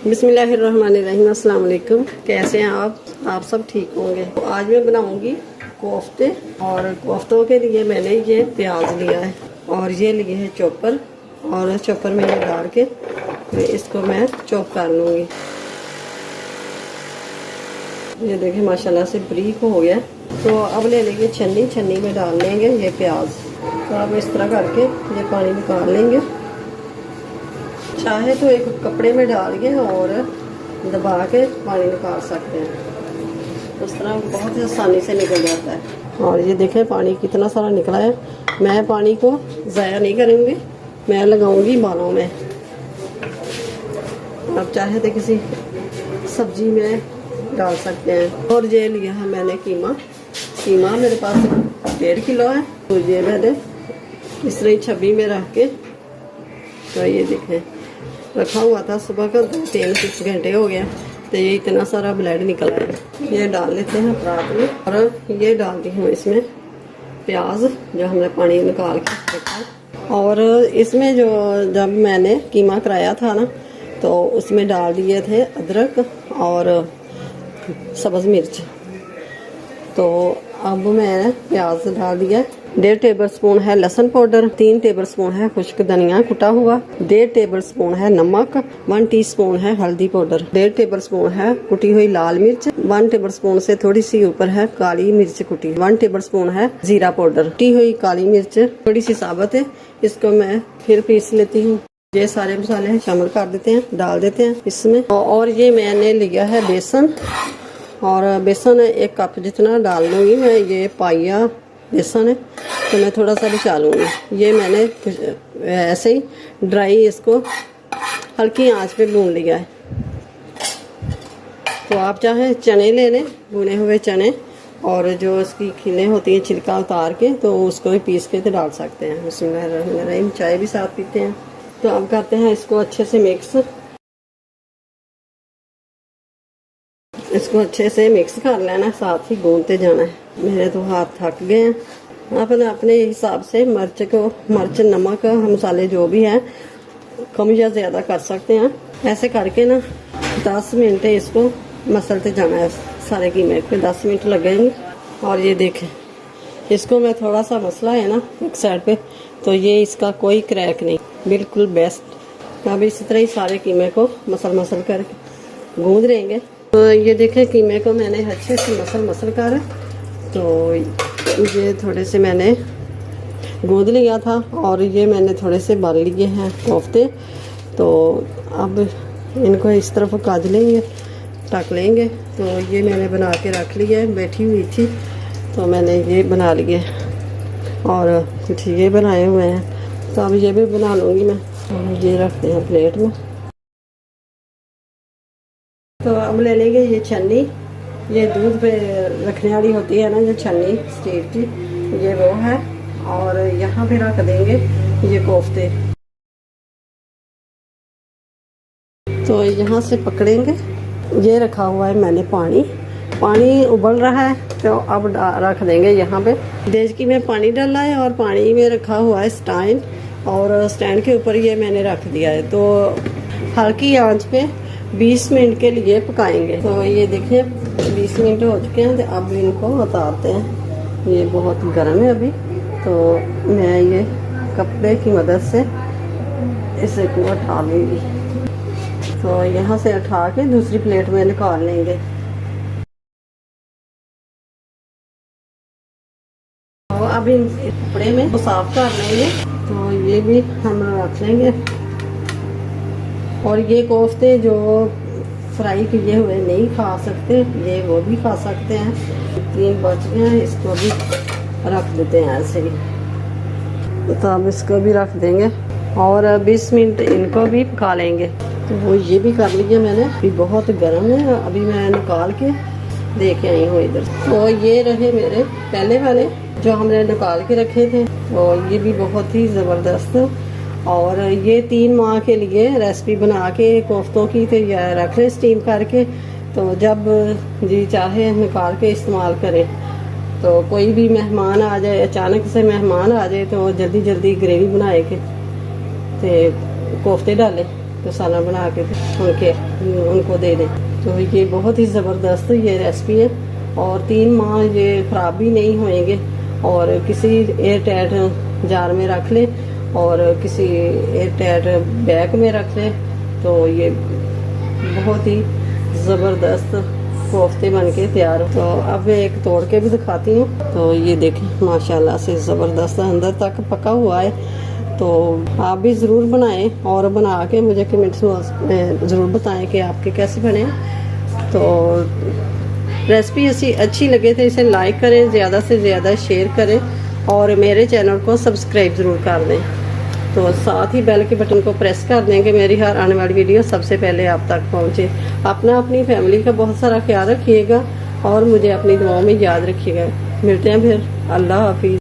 बिस्मिल्लाहिर्रहमानिर्रहीम। अस्सलाम वालेकुम। कैसे हैं आप सब ठीक होंगे। तो आज मैं बनाऊंगी कोफ्ते, और कोफ्तों के लिए मैंने ये प्याज लिया है और ये लिए है चॉपर, और चॉपर में ये डाल के इसको मैं चॉप कर लूँगी। ये देखिए माशाल्लाह से ब्रीक हो गया। तो अब ले लेंगे छन्नी, छन्नी में डाल लेंगे ये प्याज। तो अब इस तरह करके ये पानी निकाल लेंगे। चाहे तो एक कपड़े में डाल के और दबा के पानी निकाल सकते हैं। उस तरह बहुत ही आसानी से निकल जाता है। और ये देखें पानी कितना सारा निकला है। मैं पानी को ज़ाया नहीं करूँगी, मैं लगाऊंगी बालों में। आप चाहे तो किसी सब्जी में डाल सकते हैं। और ये लिया है मैंने कीमा। कीमा मेरे पास 1.5 किलो है। तो ये मैंने इस तरह छब्बी में रख के, तो ये देखें रखा हुआ था सुबह का, 3-6 घंटे हो गया। तो ये इतना सारा ब्लड निकला है। ये डाल लेते हैं परात में, और ये डाल दी हूँ इसमें प्याज जो हमने पानी निकाल के रखा। और इसमें जो जब मैंने कीमा कराया था ना, तो उसमें डाल दिए थे अदरक और सब्ज़ मिर्च। तो अब मैं प्याज डाल दिया। 1.5 टेबलस्पून है लहसुन पाउडर, 3 टेबलस्पून है खुश्क धनिया कुटा हुआ, 1.5 टेबलस्पून है नमक, 1 टीस्पून है हल्दी पाउडर, 1.5 टेबलस्पून है कुटी हुई लाल मिर्च, 1 टेबलस्पून से थोड़ी सी ऊपर है काली मिर्च कुटी, 1 टेबलस्पून है जीरा पाउडर। कुटी हुई काली मिर्च थोड़ी सी साबुत है, इसको मैं फिर पीस लेती हूँ। ये सारे मसाले शामिल कर देते हैं, डाल देते हैं इसमें। और ये मैंने लिया है बेसन, और बेसन 1 कप जितना डाल लूँगी मैं। ये पाइया बेसन है, तो मैं थोड़ा सा बिछा लूँगी। ये मैंने ऐसे ही ड्राई इसको हल्की आंच पे भून लिया है। तो आप चाहे चने ले लें, भुने हुए चने, और जो इसकी खिलें होती हैं छिलका उतार के, तो उसको भी पीस के तो डाल सकते हैं। बिस्मिल्लाहिर्रहमानिर्रहीम। चाय भी साथ पीते हैं। तो अब करते हैं इसको अच्छे से मिक्स। इसको अच्छे से मिक्स कर लेना, साथ ही गूंदते जाना है। मेरे तो हाथ थक गए हैं। आप अपने हिसाब से मिर्च नमक मसाले जो भी हैं कम या ज़्यादा कर सकते हैं। ऐसे करके ना 10 मिनट इसको मसलते जाना है। सारे कीमे पे 10 मिनट लगेंगे। और ये देखें इसको मैं थोड़ा सा मसला है ना एक साइड पे, तो ये इसका कोई क्रैक नहीं, बिल्कुल बेस्ट। अब इसी तरह ही सारे कीमे को मसल करके गूंद लेंगे। तो ये देखें कीमे को मैंने अच्छे से मसल कर, तो ये थोड़े से मैंने गूंद लिया था, और ये मैंने थोड़े से बाल लिए हैं कोफ्ते। तो अब इनको इस तरफ काज लेंगे, ढक लेंगे। तो ये मैंने बना के रख लिया है, बैठी हुई थी तो मैंने ये बना लिए, और कुछ ये बनाए हुए हैं। तो अब ये भी बना लूँगी मैं। और ये रखते हैं प्लेट में। तो अब ले लेंगे ये छन्नी। ये दूध पे रखने वाली होती है ना जो छन्नी स्टील की, ये वो है। और यहाँ पे रख देंगे ये कोफ्ते। तो यहाँ से पकड़ेंगे। ये रखा हुआ है मैंने पानी उबल रहा है, तो अब रख देंगे यहाँ पे। देचकी में पानी डाला है, और पानी में रखा हुआ है स्टैंड, और स्टैंड के ऊपर ये मैंने रख दिया है। तो हल्की आंच पे 20 मिनट के लिए पकाएंगे। तो ये देखिए 20 मिनट हो चुके हैं। तो अब इनको उतारते हैं। ये बहुत गर्म है अभी, तो मैं ये कपड़े की मदद से इसे को उठा लूँगी। तो यहाँ से उठा के दूसरी प्लेट में निकाल लेंगे। तो अब इन कपड़े में तो साफ कर लेंगे। तो ये भी हम रख लेंगे। और ये कोफ्ते जो फ्राई किए हुए नहीं खा सकते, ये वो भी खा सकते हैं। 3 बच गए हैं, इसको भी रख देते हैं ऐसे ही। तो अब इसको भी रख देंगे, और 20 मिनट इनको भी पका लेंगे। तो वो ये भी कर लिया मैंने। अभी बहुत गर्म है, अभी मैं निकाल के दे के आई हूँ इधर। तो ये रहे मेरे पहले वाले जो हमने निकाल के रखे थे। और ये भी बहुत ही ज़बरदस्त। और ये 3 माह के लिए रेसिपी बना के कोफ्तों की तैयार रख लें स्टीम करके। तो जब जी चाहे निकाल के इस्तेमाल करें। तो कोई भी मेहमान आ जाए, अचानक से मेहमान आ जाए, तो जल्दी जल्दी ग्रेवी बनाए के तो कोफ्ते डालें। तो सालन बना के उनको दे दें। तो ये बहुत ही ज़बरदस्त ये रेसिपी है और 3 माह ये ख़राब भी नहीं होएंगे। और किसी एयर टाइट जार में रख लें और किसी एयर टाइट बैग में रख लें तो ये बहुत ही ज़बरदस्त कोफ्ते बन के तैयार हो। तो अब मैं एक तोड़ के भी दिखाती हूँ। तो ये देखें माशाल्लाह से ज़बरदस्त अंदर तक पका हुआ है। तो आप भी ज़रूर बनाएं और बना के मुझे कमेंट्स में ज़रूर बताएं कि आपके कैसे बने। तो रेसिपी अच्छी लगे तो इसे लाइक करें, ज़्यादा से ज़्यादा शेयर करें और मेरे चैनल को सब्सक्राइब ज़रूर कर दें। तो साथ ही बेल के बटन को प्रेस कर दें कि मेरी हर आने वाली वीडियो सबसे पहले आप तक पहुंचे। अपनी फैमिली का बहुत सारा ख्याल रखिएगा और मुझे अपनी दुआओं में याद रखिएगा। मिलते हैं फिर। अल्लाह हाफिज़।